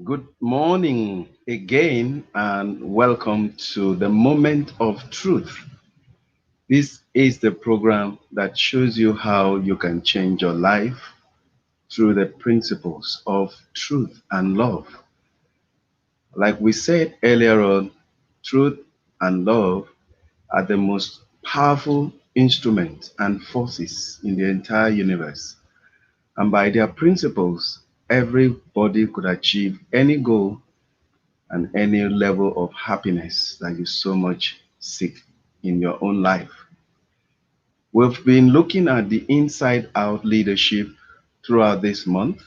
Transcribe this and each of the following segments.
Good morning again, and welcome to the Moment of Truth. This is the program that shows you how you can change your life through the principles of truth and love. Like we said earlier on, truth and love are the most powerful instruments and forces in the entire universe. And by their principles, everybody could achieve any goal and any level of happiness that you so much seek in your own life. We've been looking at the inside out leadership throughout this month,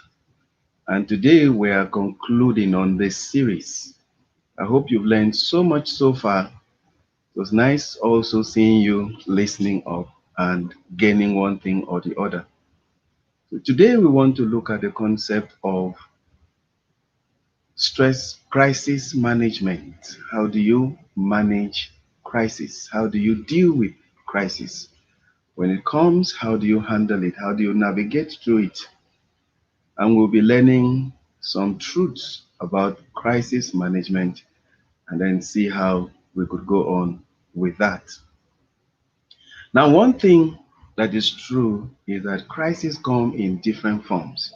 and today we are concluding on this series. I hope you've learned so much so far. It was nice also seeing you listening up and gaining one thing or the other. So today we want to look at the concept of stress crisis management. How do you manage crisis? How do you deal with crisis? When it comes, how do you handle it? How do you navigate through it? And we'll be learning some truths about crisis management and then see how we could go on with that. Now, one thing that is true is that crises come in different forms.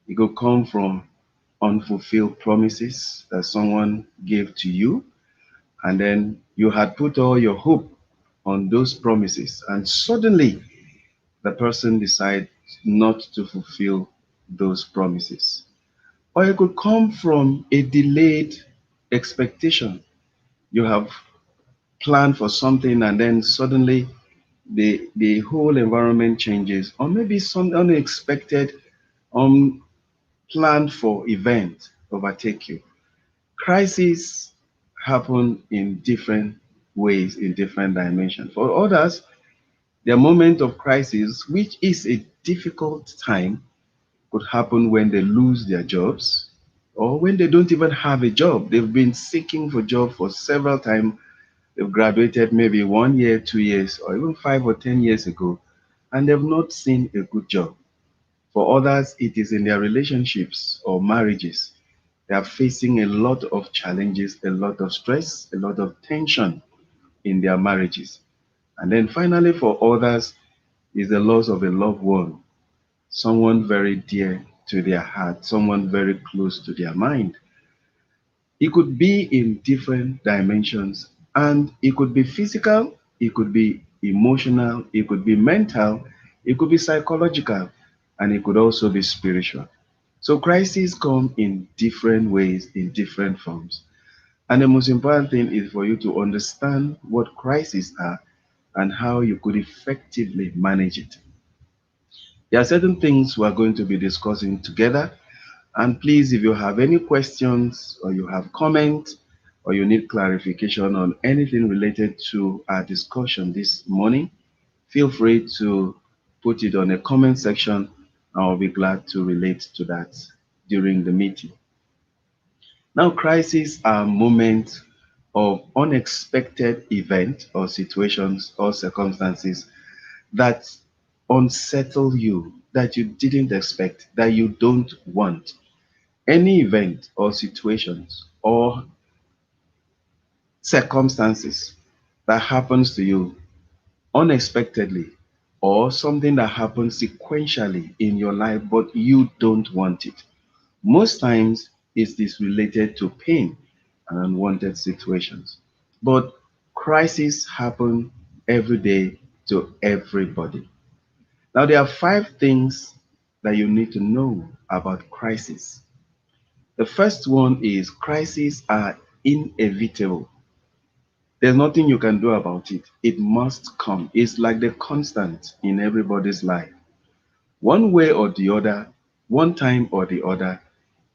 It could come from unfulfilled promises that someone gave to you, and then you had put all your hope on those promises, and suddenly the person decides not to fulfill those promises. Or it could come from a delayed expectation. You have planned for something, and then suddenly the whole environment changes, or maybe some unexpected, unplanned for event overtake you. Crises happen in different ways, in different dimensions. For others, their moment of crisis, which is a difficult time, could happen when they lose their jobs or when they don't even have a job. They've been seeking for job for several times. They've graduated maybe 1 year, 2 years, or even 5 or 10 years ago, and they've not seen a good job. For others, it is in their relationships or marriages. They are facing a lot of challenges, a lot of stress, a lot of tension in their marriages. And then finally, for others, is the loss of a loved one, someone very dear to their heart, someone very close to their mind. It could be in different dimensions, and it could be physical, it could be emotional, it could be mental, it could be psychological, and it could also be spiritual. So crises come in different ways, in different forms. And the most important thing is for you to understand what crises are and how you could effectively manage it. There are certain things we are going to be discussing together. And please, if you have any questions or you have comments or you need clarification on anything related to our discussion this morning, feel free to put it on a comment section. I'll be glad to relate to that during the meeting. Now, crises are moments of unexpected events or situations or circumstances that unsettle you, that you didn't expect, that you don't want. Any event or situations or circumstances that happens to you unexpectedly or something that happens sequentially in your life but you don't want it. Most times it is related to pain and unwanted situations. But crises happen every day to everybody. Now there are five things that you need to know about crisis. The first one is crises are inevitable. There's nothing you can do about it. It must come. It's like the constant in everybody's life. One way or the other, one time or the other,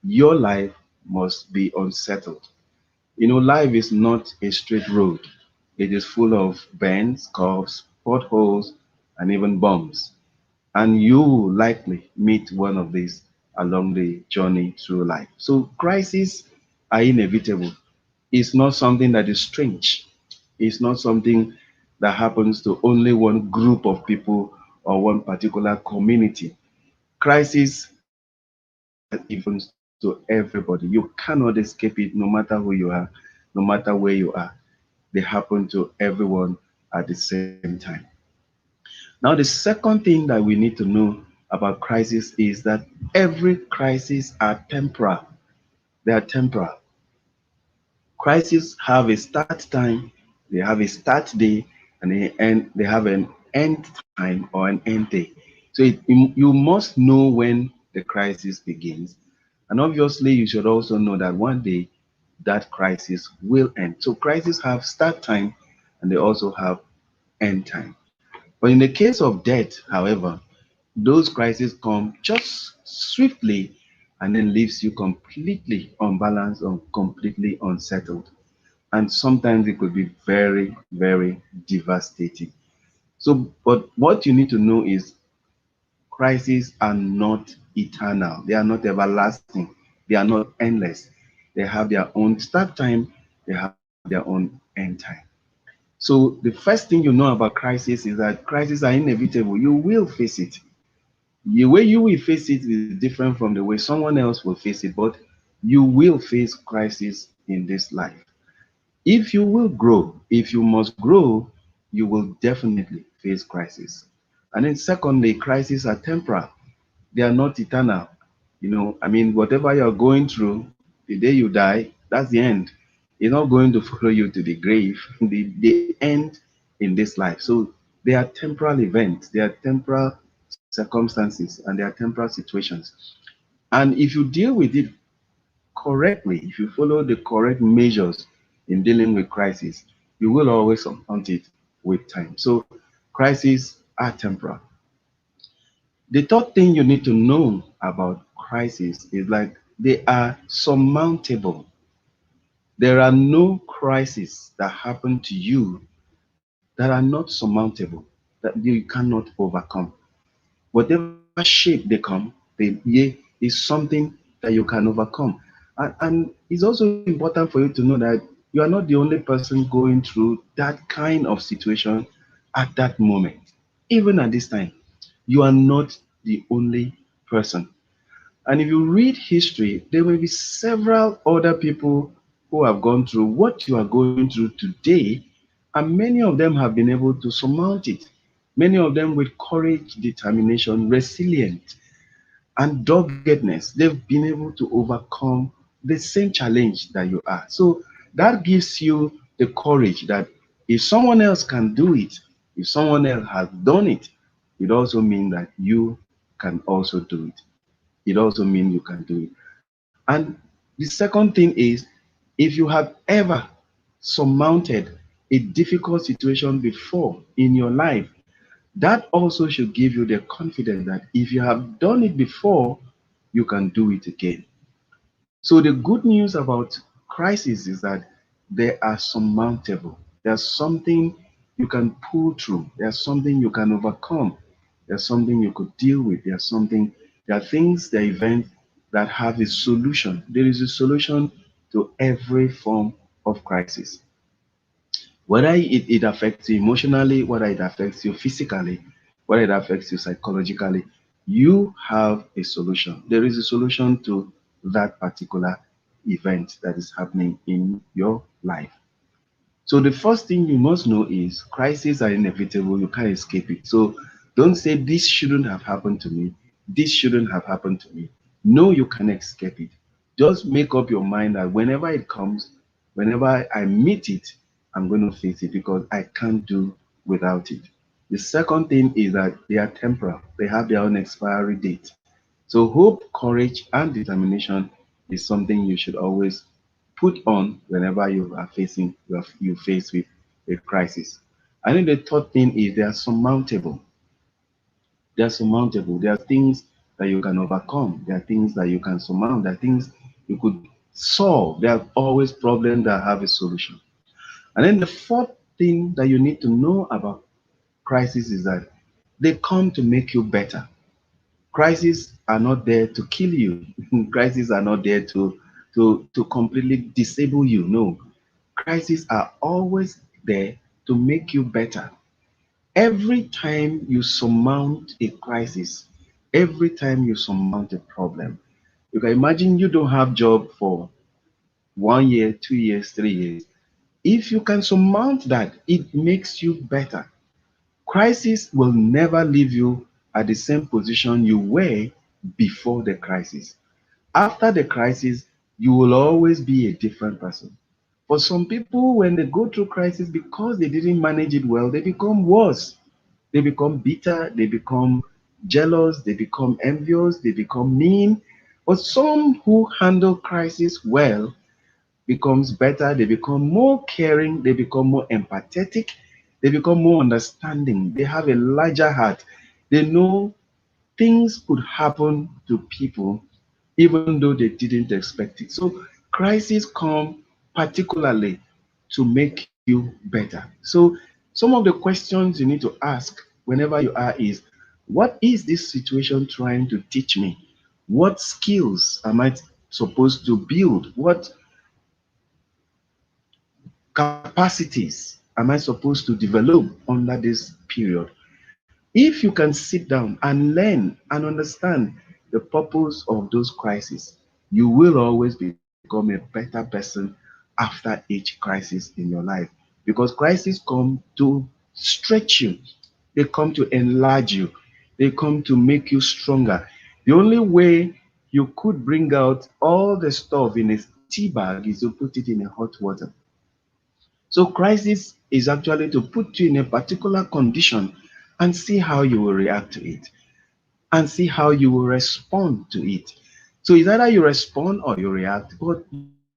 your life must be unsettled. You know, life is not a straight road. It is full of bends, curves, potholes, and even bumps. And you will likely meet one of these along the journey through life. So crises are inevitable. It's not something that is strange. It's not something that happens to only one group of people or one particular community. Crisis happens to to everybody. You cannot escape it no matter who you are, no matter where you are. They happen to everyone at the same time. Now, the second thing that we need to know about crisis is that every crisis are temporal. They are temporal. Crises have a start time, they have a start day, and they have an end time or an end day. So you must know when the crisis begins. And obviously, you should also know that one day that crisis will end. So crises have start time and they also have end time. But in the case of death, however, those crises come just swiftly and then leaves you completely unbalanced or completely unsettled. And sometimes it could be very, very devastating. So, but what you need to know is crises are not eternal, they are not everlasting, they are not endless. They have their own start time, they have their own end time. So, the first thing you know about crisis is that crises are inevitable. You will face it. The way you will face it is different from the way someone else will face it, but you will face crisis in this life. If you will grow, if you must grow, you will definitely face crisis. And then secondly, crises are temporal. They are not eternal. I mean, whatever you're going through, the day you die, that's the end. It's not going to follow you to the grave. They end in this life. So they are temporal events, they are temporal circumstances, and they are temporal situations. And if you deal with it correctly, if you follow the correct measures in dealing with crisis, you will always surmount it with time. So crises are temporal. The third thing you need to know about crisis is like they are surmountable. There are no crises that happen to you that are not surmountable, that you cannot overcome. Whatever shape they come, is something that you can overcome. And it's also important for you to know that you are not the only person going through that kind of situation at that moment. Even at this time, you are not the only person. And if you read history, there will be several other people who have gone through what you are going through today, and many of them have been able to surmount it. Many of them with courage, determination, resilience, and doggedness, they've been able to overcome the same challenge that you are. So that gives you the courage that if someone else can do it, if someone else has done it, it also means that you can also do it. It also means you can do it. And the second thing is, if you have ever surmounted a difficult situation before in your life, that also should give you the confidence that if you have done it before, you can do it again. So the good news about crisis is that they are surmountable. There's something you can pull through. There's something you can overcome. There's something you could deal with. There are things, there are events that have a solution. There is a solution to every form of crisis. Whether it affects you emotionally, whether it affects you physically, whether it affects you psychologically, you have a solution. There is a solution to that particular event that is happening in your life. So the first thing you must know is crises are inevitable. You can't escape it. So don't say this shouldn't have happened to me. This shouldn't have happened to me. No, you can escape it. Just make up your mind that whenever it comes, whenever I meet it, I'm going to face it because I can't do without it. The second thing is that they are temporal. They have their own expiry date. So hope, courage, and determination is something you should always put on whenever you face with a crisis. I think the third thing is they are surmountable. They are surmountable. There are things that you can overcome. There are things that you can surmount. There are things you could solve. There are always problems that have a solution. And then the fourth thing that you need to know about crisis is that they come to make you better. Crises are not there to kill you. Crises are not there to completely disable you. No. Crises are always there to make you better. Every time you surmount a crisis, every time you surmount a problem, You can imagine you don't have job for 1 year, 2 years, 3 years. If you can surmount that, it makes you better. Crisis will never leave you at the same position you were before the crisis. After the crisis, you will always be a different person. For some people, when they go through crisis, because they didn't manage it well, they become worse. They become bitter, they become jealous, they become envious, they become mean. But some who handle crisis well becomes better, they become more caring, they become more empathetic, they become more understanding, they have a larger heart. They know things could happen to people even though they didn't expect it. So crises come particularly to make you better. So some of the questions you need to ask whenever you are is, what is this situation trying to teach me? What skills am I supposed to build? What capacities am I supposed to develop under this period? If you can sit down and learn and understand the purpose of those crises, you will always become a better person after each crisis in your life. Because crises come to stretch you, they come to enlarge you, they come to make you stronger. The only way you could bring out all the stuff in a tea bag is to put it in a hot water. So crisis is actually to put you in a particular condition and see how you will react to it and see how you will respond to it. So it's either you respond or you react, but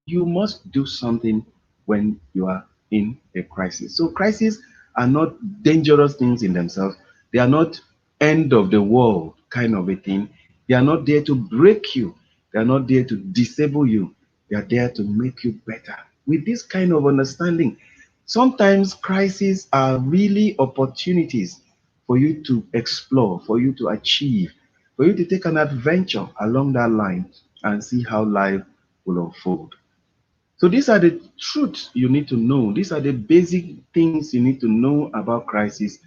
you must do something when you are in a crisis. So crises are not dangerous things in themselves. They are not end of the world kind of a thing. They are not there to break you. They are not there to disable you. They are there to make you better. With this kind of understanding, sometimes crises are really opportunities for you to explore, for you to achieve, for you to take an adventure along that line and see how life will unfold. So these are the truths you need to know. These are the basic things you need to know about crisis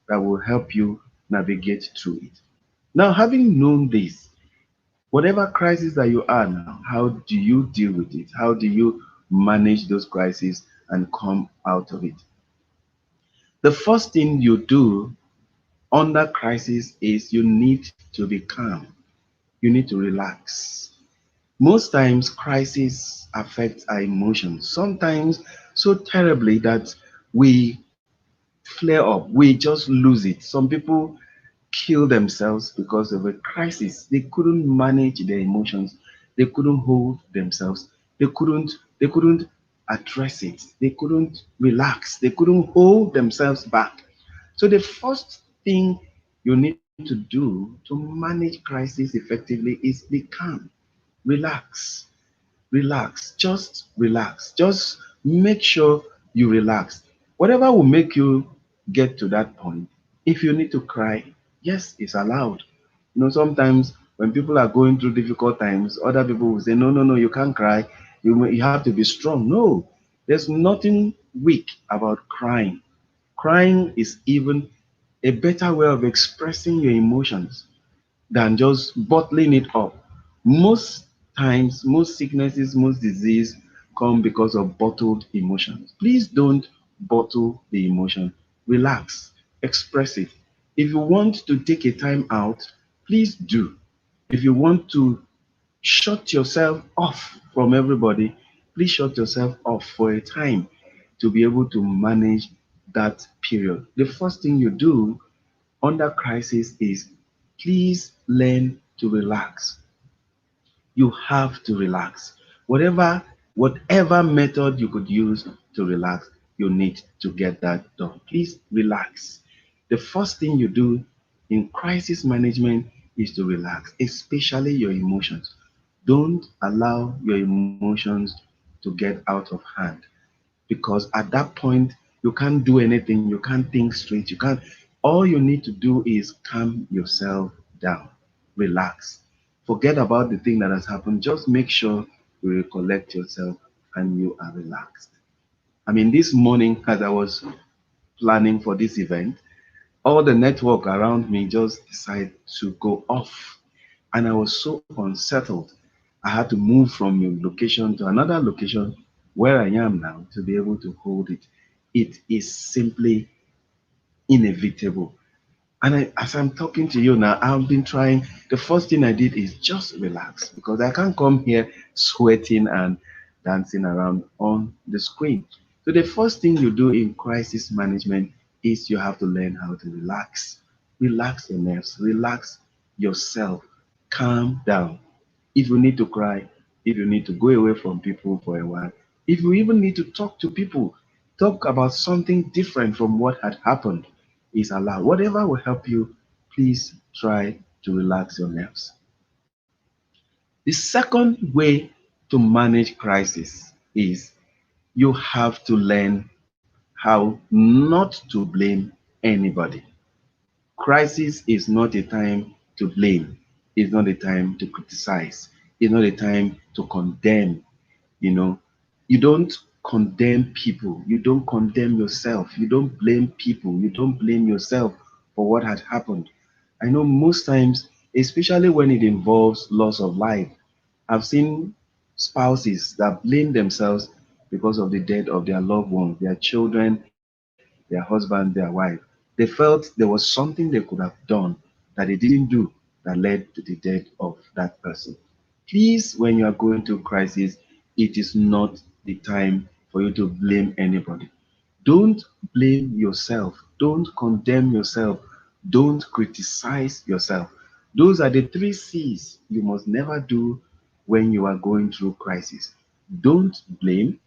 that will help you navigate through it. Now, having known this, whatever crisis that you are now, how do you deal with it? How do you manage those crises and come out of it? The first thing you do under crisis is you need to be calm. You need to relax. Most times, crises affect our emotions, sometimes so terribly that we flare up, we just lose it. Some people kill themselves because of a crisis. They couldn't manage their emotions, they couldn't hold themselves, they couldn't address it, they couldn't relax, they couldn't hold themselves back. So the first thing you need to do to manage crisis effectively is be calm, relax. Relax, just relax. Just make sure you relax. Whatever will make you get to that point. If you need to cry, yes, it's allowed. Sometimes when people are going through difficult times, other people will say, no, no, no, you can't cry. You have to be strong. No, there's nothing weak about crying. Crying is even a better way of expressing your emotions than just bottling it up. Most times, most sicknesses, most disease come because of bottled emotions. Please don't bottle the emotion. Relax, express it. If you want to take a time out, please do. If you want to shut yourself off from everybody, please shut yourself off for a time to be able to manage that period. The first thing you do under crisis is please learn to relax. You have to relax. Whatever method you could use to relax, you need to get that done. Please relax. The first thing you do in crisis management is to relax, especially your emotions. Don't allow your emotions to get out of hand, because at that point you can't do anything, you can't think straight, you can't. All you need to do is calm yourself down, relax, forget about the thing that has happened. Just make sure you recollect yourself and you are relaxed. I mean, this morning as I was planning for this event, all the network around me just decided to go off and I was so unsettled. I had to move from a location to another location where I am now to be able to hold it. It is simply inevitable. And as I'm talking to you now, I've been trying. The first thing I did is just relax because I can't come here sweating and dancing around on the screen. So, the first thing you do in crisis management is you have to learn how to relax. Relax your nerves, relax yourself, calm down. If you need to cry, if you need to go away from people for a while, if you even need to talk to people, talk about something different from what had happened, is allowed. Whatever will help you, please try to relax your nerves. The second way to manage crisis is you have to learn how not to blame anybody. Crisis is not a time to blame. It's not a time to criticize. It's not a time to condemn. You know, you don't condemn people. You don't condemn yourself. You don't blame people. You don't blame yourself for what had happened. I know most times, especially when it involves loss of life, I've seen spouses that blame themselves because of the death of their loved ones, their children, their husband, their wife. They felt there was something they could have done that they didn't do that led to the death of that person. Please, when you are going through crisis, it is not the time for you to blame anybody. Don't blame yourself. Don't condemn yourself. Don't criticize yourself. Those are the three C's you must never do when you are going through crisis. Don't blame,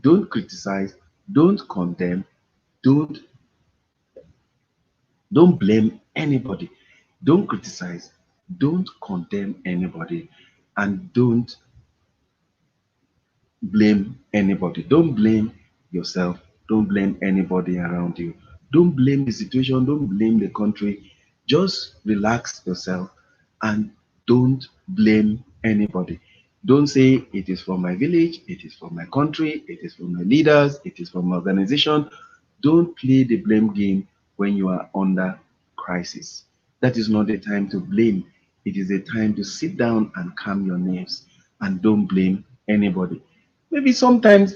don't criticize, don't condemn, don't don't blame anybody. Don't criticize, don't condemn anybody, and don't blame anybody. Don't blame yourself. Don't blame anybody around you. Don't blame the situation. Don't blame the country. Just relax yourself and don't blame anybody. Don't say it is from my village, it is from my country, it is from my leaders, it is from my organization. Don't play the blame game when you are under crisis. That is not the time to blame. It is a time to sit down and calm your nerves and don't blame anybody. Maybe sometimes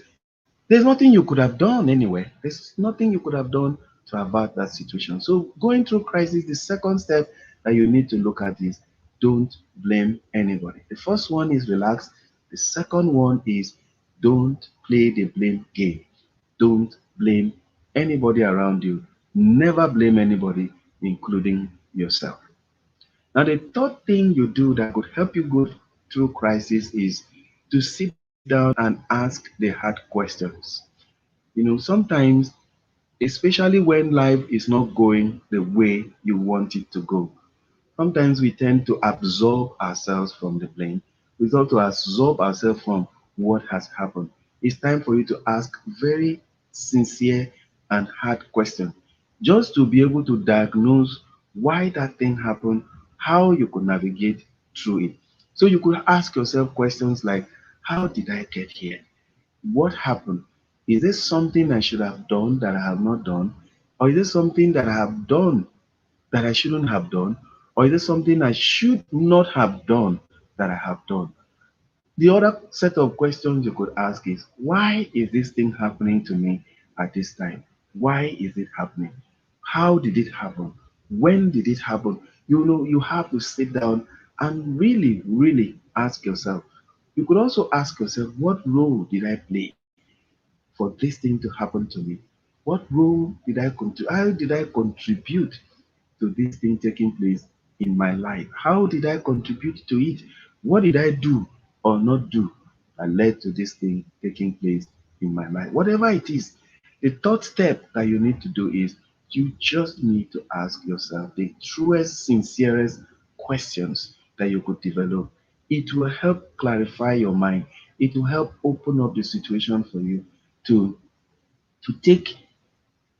there's nothing you could have done anyway. There's nothing you could have done to avert that situation. So, going through crisis, the second step that you need to look at is don't blame anybody. The first one is relax. The second one is don't play the blame game. Don't blame anybody around you. Never blame anybody, including yourself. Now, the third thing you do that could help you go through crisis is to sit down and ask the hard questions. Sometimes, especially when life is not going the way you want it to go, sometimes we tend to absolve ourselves from the blame. We tend to absolve ourselves from what has happened. It's time for you to ask very sincere and hard questions just to be able to diagnose why that thing happened, how you could navigate through it. So you could ask yourself questions like, how did I get here? What happened? Is this something I should have done that I have not done? Or is this something that I have done that I shouldn't have done? Or is it something I should not have done that I have done? The other set of questions you could ask is, why is this thing happening to me at this time? Why is it happening? How did it happen? When did it happen? You have to sit down and really, really ask yourself. You could also ask yourself, what role did I play for this thing to happen to me? What role did I contribute? How did I contribute to this thing taking place in my life? How did I contribute to it? What did I do or not do that led to this thing taking place in my life? Whatever it is, the third step that you need to do is you just need to ask yourself the truest, sincerest questions that you could develop. It will help clarify your mind. It will help open up the situation for you to take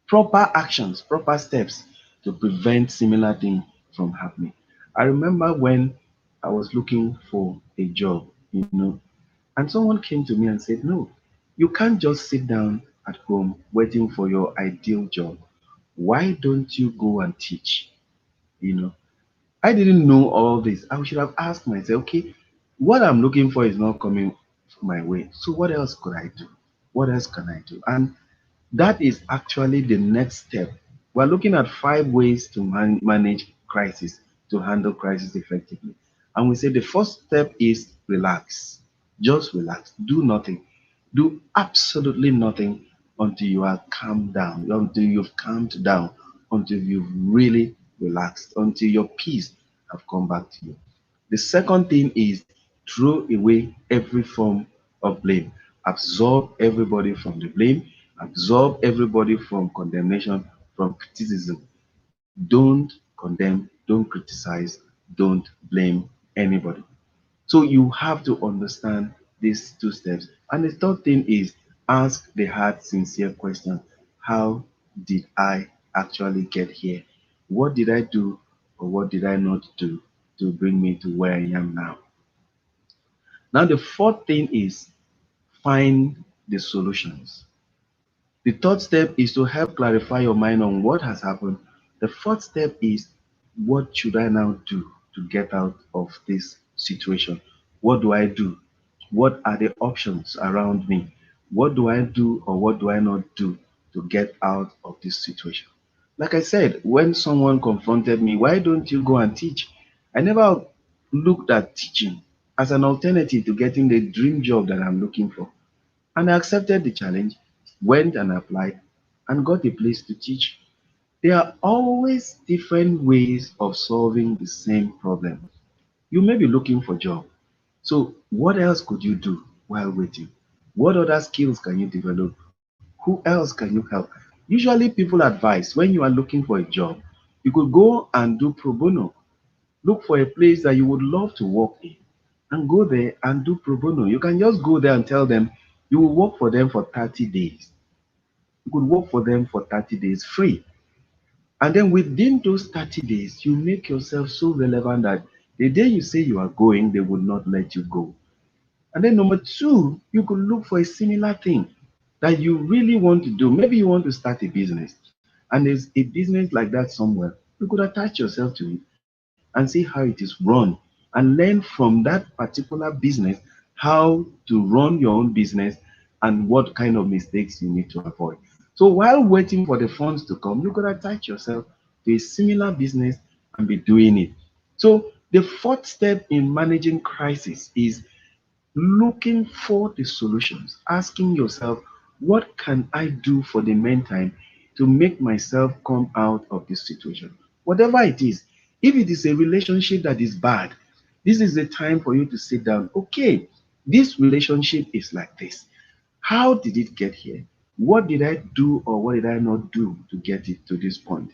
proper actions, proper steps to prevent similar thing from happening. I remember when I was looking for a job, and someone came to me and said, "No, you can't just sit down at home waiting for your ideal job. Why don't you go and teach?" You know, I didn't know all this. I should have asked myself, okay, What I'm looking for is not coming my way. So what else could I do? What else can I do? And that is actually the next step. We're looking at 5 ways to manage crisis, to handle crisis effectively. And we say the first step is relax. Just relax. Do nothing. Do absolutely nothing until you are calmed down, until you've calmed down, until you've really relaxed, until your peace have come back to you. The second thing is throw away every form of blame. Absorb everybody from the blame. Absorb everybody from condemnation, from criticism. Don't condemn, don't criticize, don't blame anybody. So you have to understand these 2 steps. And the third thing is ask the hard, sincere question. How did I actually get here? What did I do or what did I not do to bring me to where I am now? Now, the fourth thing is find the solutions. The third step is to help clarify your mind on what has happened. The fourth step is what should I now do to get out of this situation? What do I do? What are the options around me? What do I do or what do I not do to get out of this situation? Like I said, when someone confronted me, why don't you go and teach? I never looked at teaching as an alternative to getting the dream job that I'm looking for. And I accepted the challenge, went and applied, and got a place to teach. There are always different ways of solving the same problem. You may be looking for a job. So, what else could you do while waiting? What other skills can you develop? Who else can you help? Usually, people advise when you are looking for a job, you could go and do pro bono. Look for a place that you would love to work in and go there and do pro bono. You can just go there and tell them you will work for them for 30 days. You could work for them for 30 days free. And then within those 30 days, you make yourself so relevant that the day you say you are going, they would not let you go. And then number two, you could look for a similar thing that you really want to do. Maybe you want to start a business and there's a business like that somewhere. You could attach yourself to it and see how it is run and learn from that particular business how to run your own business and what kind of mistakes you need to avoid. So while waiting for the funds to come, you could attach yourself to a similar business and be doing it. So the fourth step in managing crisis is looking for the solutions, asking yourself, what can I do for the meantime to make myself come out of this situation? Whatever it is, if it is a relationship that is bad, this is the time for you to sit down. Okay, this relationship is like this. How did it get here? What did I do or what did I not do to get it to this point?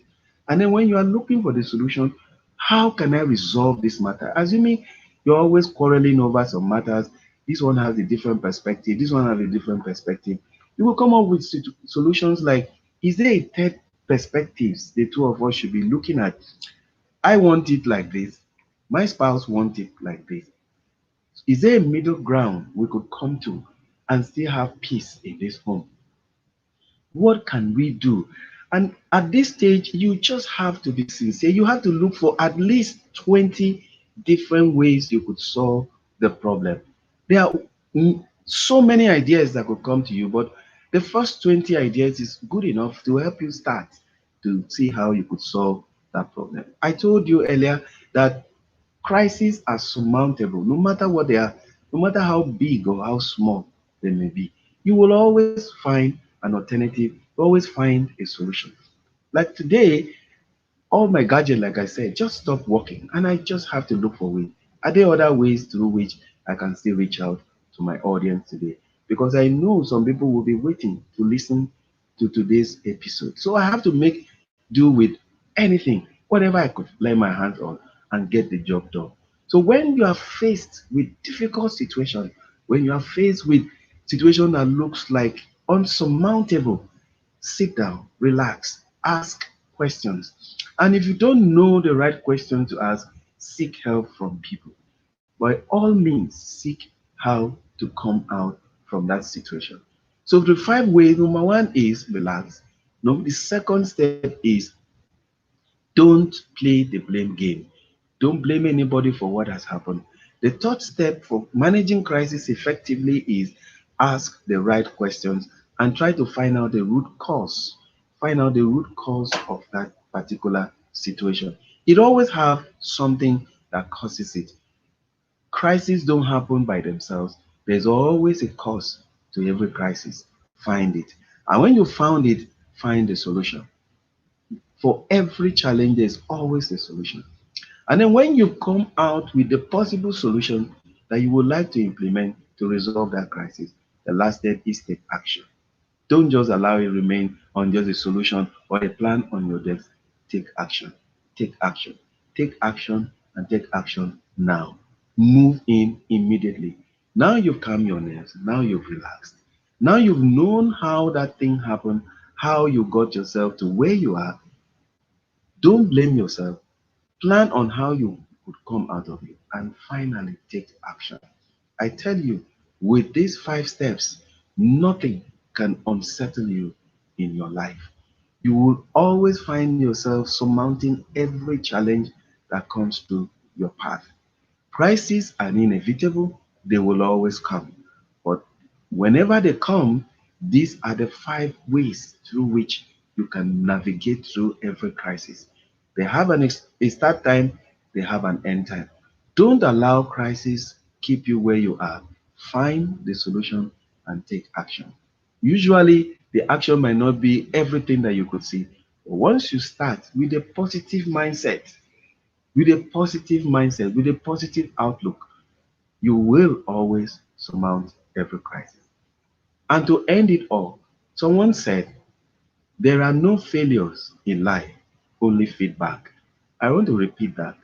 And then when you are looking for the solution, how can I resolve this matter? Assuming you're always quarreling over some matters, this one has a different perspective, this one has a different perspective. You will come up with solutions like, is there a third perspectives the two of us should be looking at? I want it like this. My spouse wants it like this. Is there a middle ground we could come to and still have peace in this home? What can we do? And at this stage, you just have to be sincere. You have to look for at least 20 different ways you could solve the problem. There are so many ideas that could come to you, but the first 20 ideas is good enough to help you start to see how you could solve that problem. I told you earlier that crises are surmountable, no matter what they are, no matter how big or how small they may be. You will always find an alternative, you always find a solution. Like today, all my gadget, like I said, just stopped working, and I just have to look for ways. Are there other ways through which I can still reach out to my audience today? Because I know some people will be waiting to listen to today's episode. So I have to make do with anything, whatever I could lay my hands on and get the job done. So when you are faced with difficult situations, when you are faced with situation that looks like unsurmountable, sit down, relax, ask questions. And if you don't know the right question to ask, seek help from people. By all means, seek how to come out from that situation. So the 5 ways, number one is relax. No, the second step is don't play the blame game. Don't blame anybody for what has happened. The third step for managing crisis effectively is ask the right questions and try to find out the root cause. Find out the root cause of that particular situation. It always have something that causes it. Crises don't happen by themselves. There's always a cause to every crisis. Find it. And when you found it, find the solution. For every challenge, there's always a solution. And then when you come out with the possible solution that you would like to implement to resolve that crisis, the last step is take action. Don't just allow it remain on just a solution or a plan on your desk. Take action. Take action. Take action and take action now. Move in immediately. Now you've calmed your nerves. Now you've relaxed. Now you've known how that thing happened, how you got yourself to where you are. Don't blame yourself. Plan on how you would come out of it and finally take action. I tell you, with these 5 steps, nothing can unsettle you in your life. You will always find yourself surmounting every challenge that comes to your path. Crises are inevitable, they will always come. But whenever they come, these are the 5 ways through which you can navigate through every crisis. They have a start time, they have an end time. Don't allow crisis keep you where you are. Find the solution and take action. Usually, the action might not be everything that you could see. But once you start with a positive outlook, you will always surmount every crisis. And to end it all, someone said, there are no failures in life, only feedback. I want to repeat that.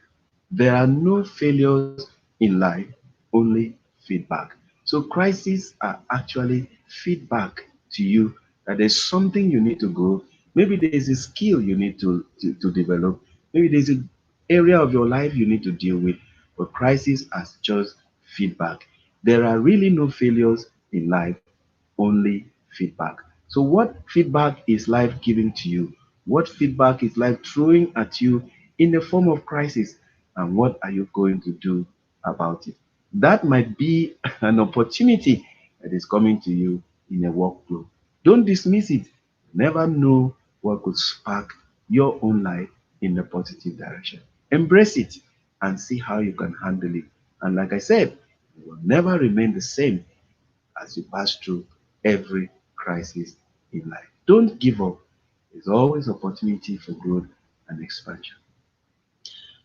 There are no failures in life, only feedback. So crises are actually feedback to you that there's something you need to grow. Maybe there's a skill you need to develop. Maybe there's an area of your life you need to deal with. But crisis as just feedback. There are really no failures in life, only feedback. So, what feedback is life giving to you? What feedback is life throwing at you in the form of crisis? And what are you going to do about it? That might be an opportunity that is coming to you in a workflow. Don't dismiss it. Never know what could spark your own life in a positive direction. Embrace it and see how you can handle it. And like I said, you will never remain the same as you pass through every crisis in life. Don't give up. There's always opportunity for growth and expansion.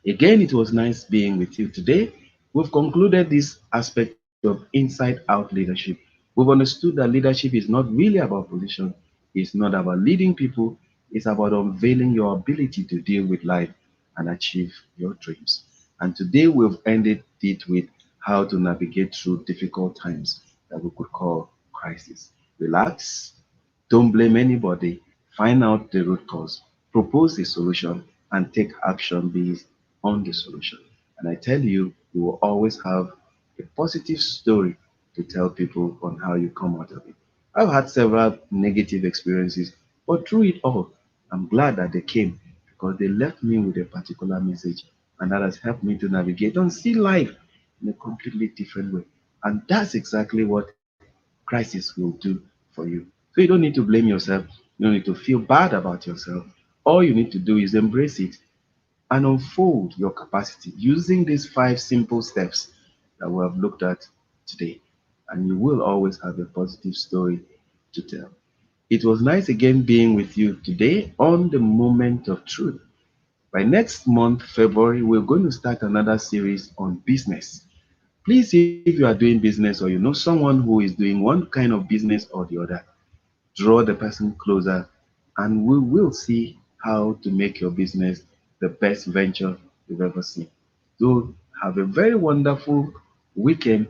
Again, it was nice being with you today. We've concluded this aspect of inside out leadership. We've understood that leadership is not really about position, it's not about leading people, it's about unveiling your ability to deal with life and achieve your dreams. And today we've ended it with how to navigate through difficult times that we could call crisis. Relax, don't blame anybody. Find out the root cause, propose a solution, and take action based on the solution. And I tell you, you will always have a positive story to tell people on how you come out of it. I've had several negative experiences, but through it all, I'm glad that they came because they left me with a particular message, and that has helped me to navigate and see life in a completely different way. And that's exactly what crisis will do for you. So you don't need to blame yourself. You don't need to feel bad about yourself. All you need to do is embrace it and unfold your capacity using these 5 simple steps that we have looked at today. And you will always have a positive story to tell. It was nice again being with you today on the moment of truth. By next month, February, we're going to start another series on business. Please, if you are doing business or you know someone who is doing one kind of business or the other, draw the person closer and we will see how to make your business the best venture you've ever seen. So, have a very wonderful weekend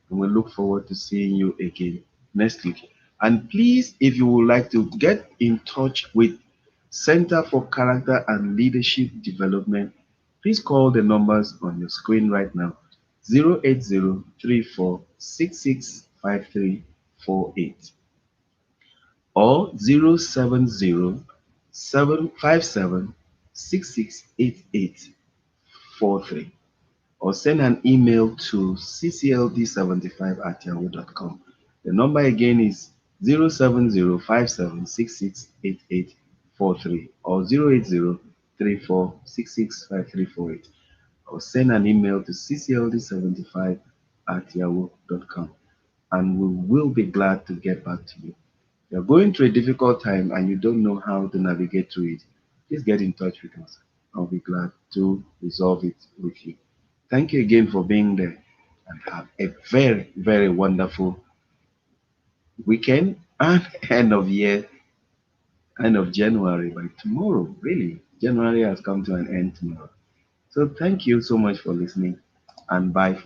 and we look forward to seeing you again next week. And please, if you would like to get in touch with Center for Character and Leadership Development, please call the numbers on your screen right now: 08034665348 or 070 757 668843, or send an email to ccld75@yahoo.com. The number again is 07057668843 or 08034665348, or send an email to ccld75@yahoo.com, and we will be glad to get back to you. If you're going through a difficult time and you don't know how to navigate through it, please get in touch with us. I'll be glad to resolve it with you. Thank you again for being there, and have a very, very wonderful weekend and end of January by tomorrow. Really, January has come to an end tomorrow. So thank you so much for listening, and bye.